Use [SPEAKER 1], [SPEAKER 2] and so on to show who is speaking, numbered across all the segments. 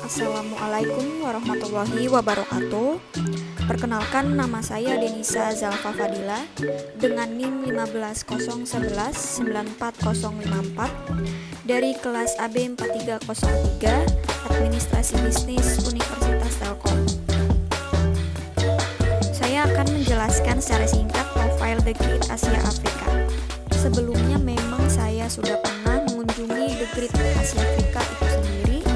[SPEAKER 1] Assalamualaikum warahmatullahi wabarakatuh. Perkenalkan, nama saya Denisa Zalfa Fadila dengan NIM 15011944054 dari kelas AB 4303 Administrasi Bisnis Universitas Telkom. Saya akan menjelaskan secara singkat profil The Great Asia Afrika. Sebelumnya memang saya sudah pernah mengunjungi The Great Asia Afrika itu sendiri,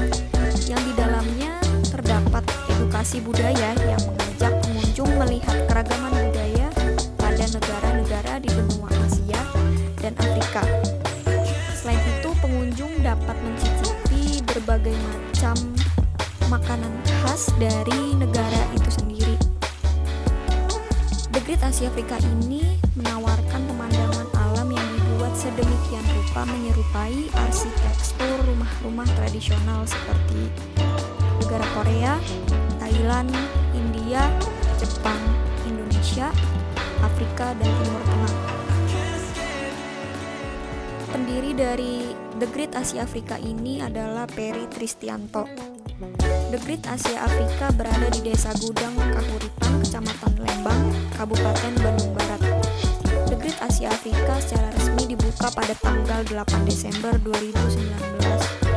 [SPEAKER 1] yang di dalamnya terdapat edukasi budaya yang mengajak pengunjung melihat keragaman budaya pada negara-negara di benua Asia dan Afrika. Selain itu, pengunjung dapat mencicipi berbagai macam makanan khas dari negara itu sendiri. The Great Asia Afrika ini menawarkan pemandangan alam yang dibuat sedemikian rupa menyerupai arsitektur rumah-rumah tradisional seperti negara Korea, Thailand, India, Jepang, Indonesia, Afrika, dan Timur Tengah. Pendiri dari The Great Asia Afrika ini adalah Peri Tristianto. The Great Asia Afrika berada di Desa Gudang, Kahuripan, Kecamatan Lembang, Kabupaten Bandung Barat. The Great Asia Afrika secara resmi dibuka pada tanggal 8 Desember 2019.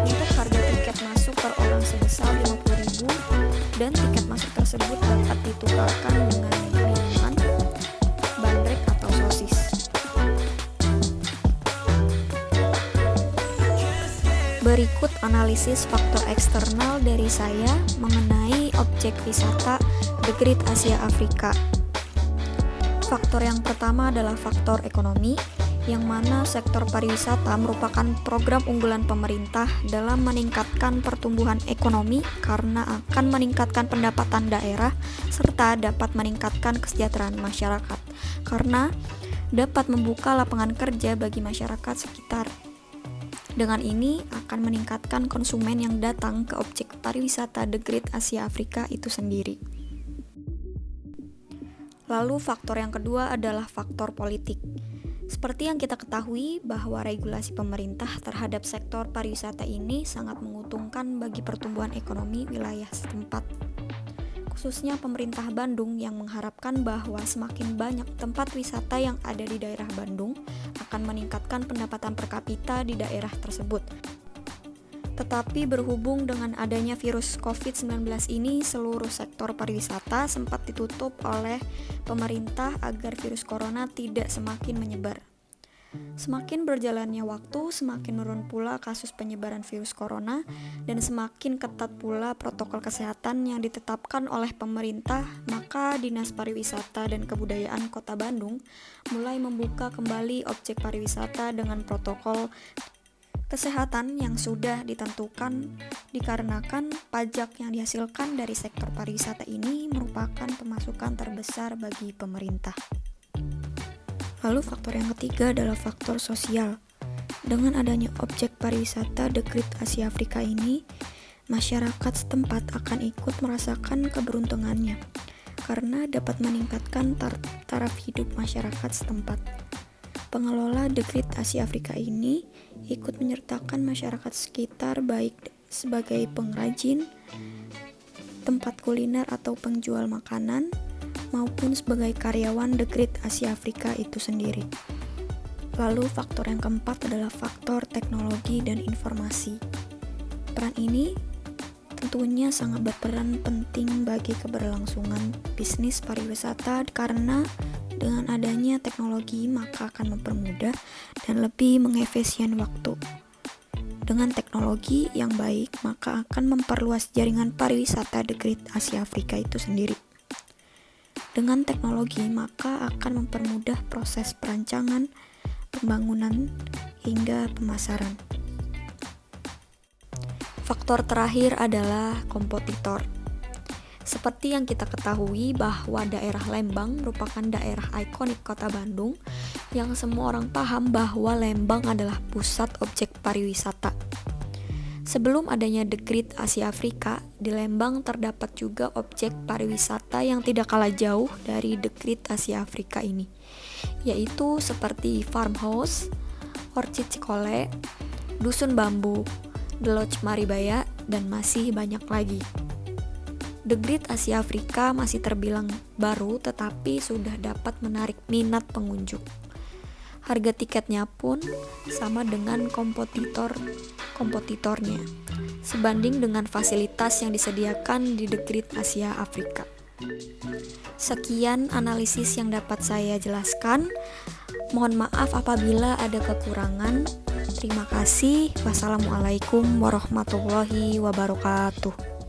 [SPEAKER 1] Untuk harga tiket masuk per orang sebesar 50.000 dan tiket masuk tersebut dapat ditukarkan dengan minuman, bandrek atau sosis. Berikut analisis faktor eksternal dari saya mengenai objek wisata The Great Asia Afrika. Faktor yang pertama adalah faktor ekonomi, yang mana sektor pariwisata merupakan program unggulan pemerintah dalam meningkatkan pertumbuhan ekonomi karena akan meningkatkan pendapatan daerah serta dapat meningkatkan kesejahteraan masyarakat karena dapat membuka lapangan kerja bagi masyarakat sekitar. Dengan ini akan meningkatkan konsumen yang datang ke objek pariwisata The Great Asia Afrika itu sendiri. Lalu faktor yang kedua adalah faktor politik. Seperti yang kita ketahui bahwa regulasi pemerintah terhadap sektor pariwisata ini sangat menguntungkan bagi pertumbuhan ekonomi wilayah setempat. Khususnya pemerintah Bandung yang mengharapkan bahwa semakin banyak tempat wisata yang ada di daerah Bandung akan meningkatkan pendapatan per kapita di daerah tersebut. Tetapi berhubung dengan adanya virus COVID-19 ini, seluruh sektor pariwisata sempat ditutup oleh pemerintah agar virus corona tidak semakin menyebar. Semakin berjalannya waktu, semakin menurun pula kasus penyebaran virus corona dan semakin ketat pula protokol kesehatan yang ditetapkan oleh pemerintah, maka Dinas Pariwisata dan Kebudayaan Kota Bandung mulai membuka kembali objek pariwisata dengan protokol kesehatan yang sudah ditentukan dikarenakan pajak yang dihasilkan dari sektor pariwisata ini merupakan pemasukan terbesar bagi pemerintah. Lalu faktor yang ketiga adalah faktor sosial. Dengan adanya objek pariwisata The Great Asia Afrika ini, masyarakat setempat akan ikut merasakan keberuntungannya karena dapat meningkatkan taraf hidup masyarakat setempat. Pengelola The Great Asia Afrika ini ikut menyertakan masyarakat sekitar baik sebagai pengrajin, tempat kuliner atau penjual makanan, maupun sebagai karyawan The Great Asia Afrika itu sendiri. Lalu faktor yang keempat adalah faktor teknologi dan informasi. Peran ini tentunya sangat berperan penting bagi keberlangsungan bisnis pariwisata karena dengan adanya teknologi maka akan mempermudah dan lebih mengefisien waktu. Dengan teknologi yang baik maka akan memperluas jaringan pariwisata The Great Asia Afrika itu sendiri. Dengan teknologi maka akan mempermudah proses perancangan, pembangunan, hingga pemasaran. Faktor terakhir adalah kompetitor. Seperti yang kita ketahui bahwa daerah Lembang merupakan daerah ikonik kota Bandung yang semua orang paham bahwa Lembang adalah pusat objek pariwisata. Sebelum adanya The Great Asia Afrika, di Lembang terdapat juga objek pariwisata yang tidak kalah jauh dari The Great Asia Afrika ini, yaitu seperti farmhouse, orchid Cikole, dusun bambu, The Lodge Maribaya, dan masih banyak lagi. The Great Asia Afrika masih terbilang baru tetapi sudah dapat menarik minat pengunjung. Harga tiketnya pun sama dengan kompetitornya, sebanding dengan fasilitas yang disediakan di The Great Asia Afrika. Sekian analisis yang dapat saya jelaskan. Mohon maaf apabila ada kekurangan. Terima kasih. Wassalamualaikum warahmatullahi wabarakatuh.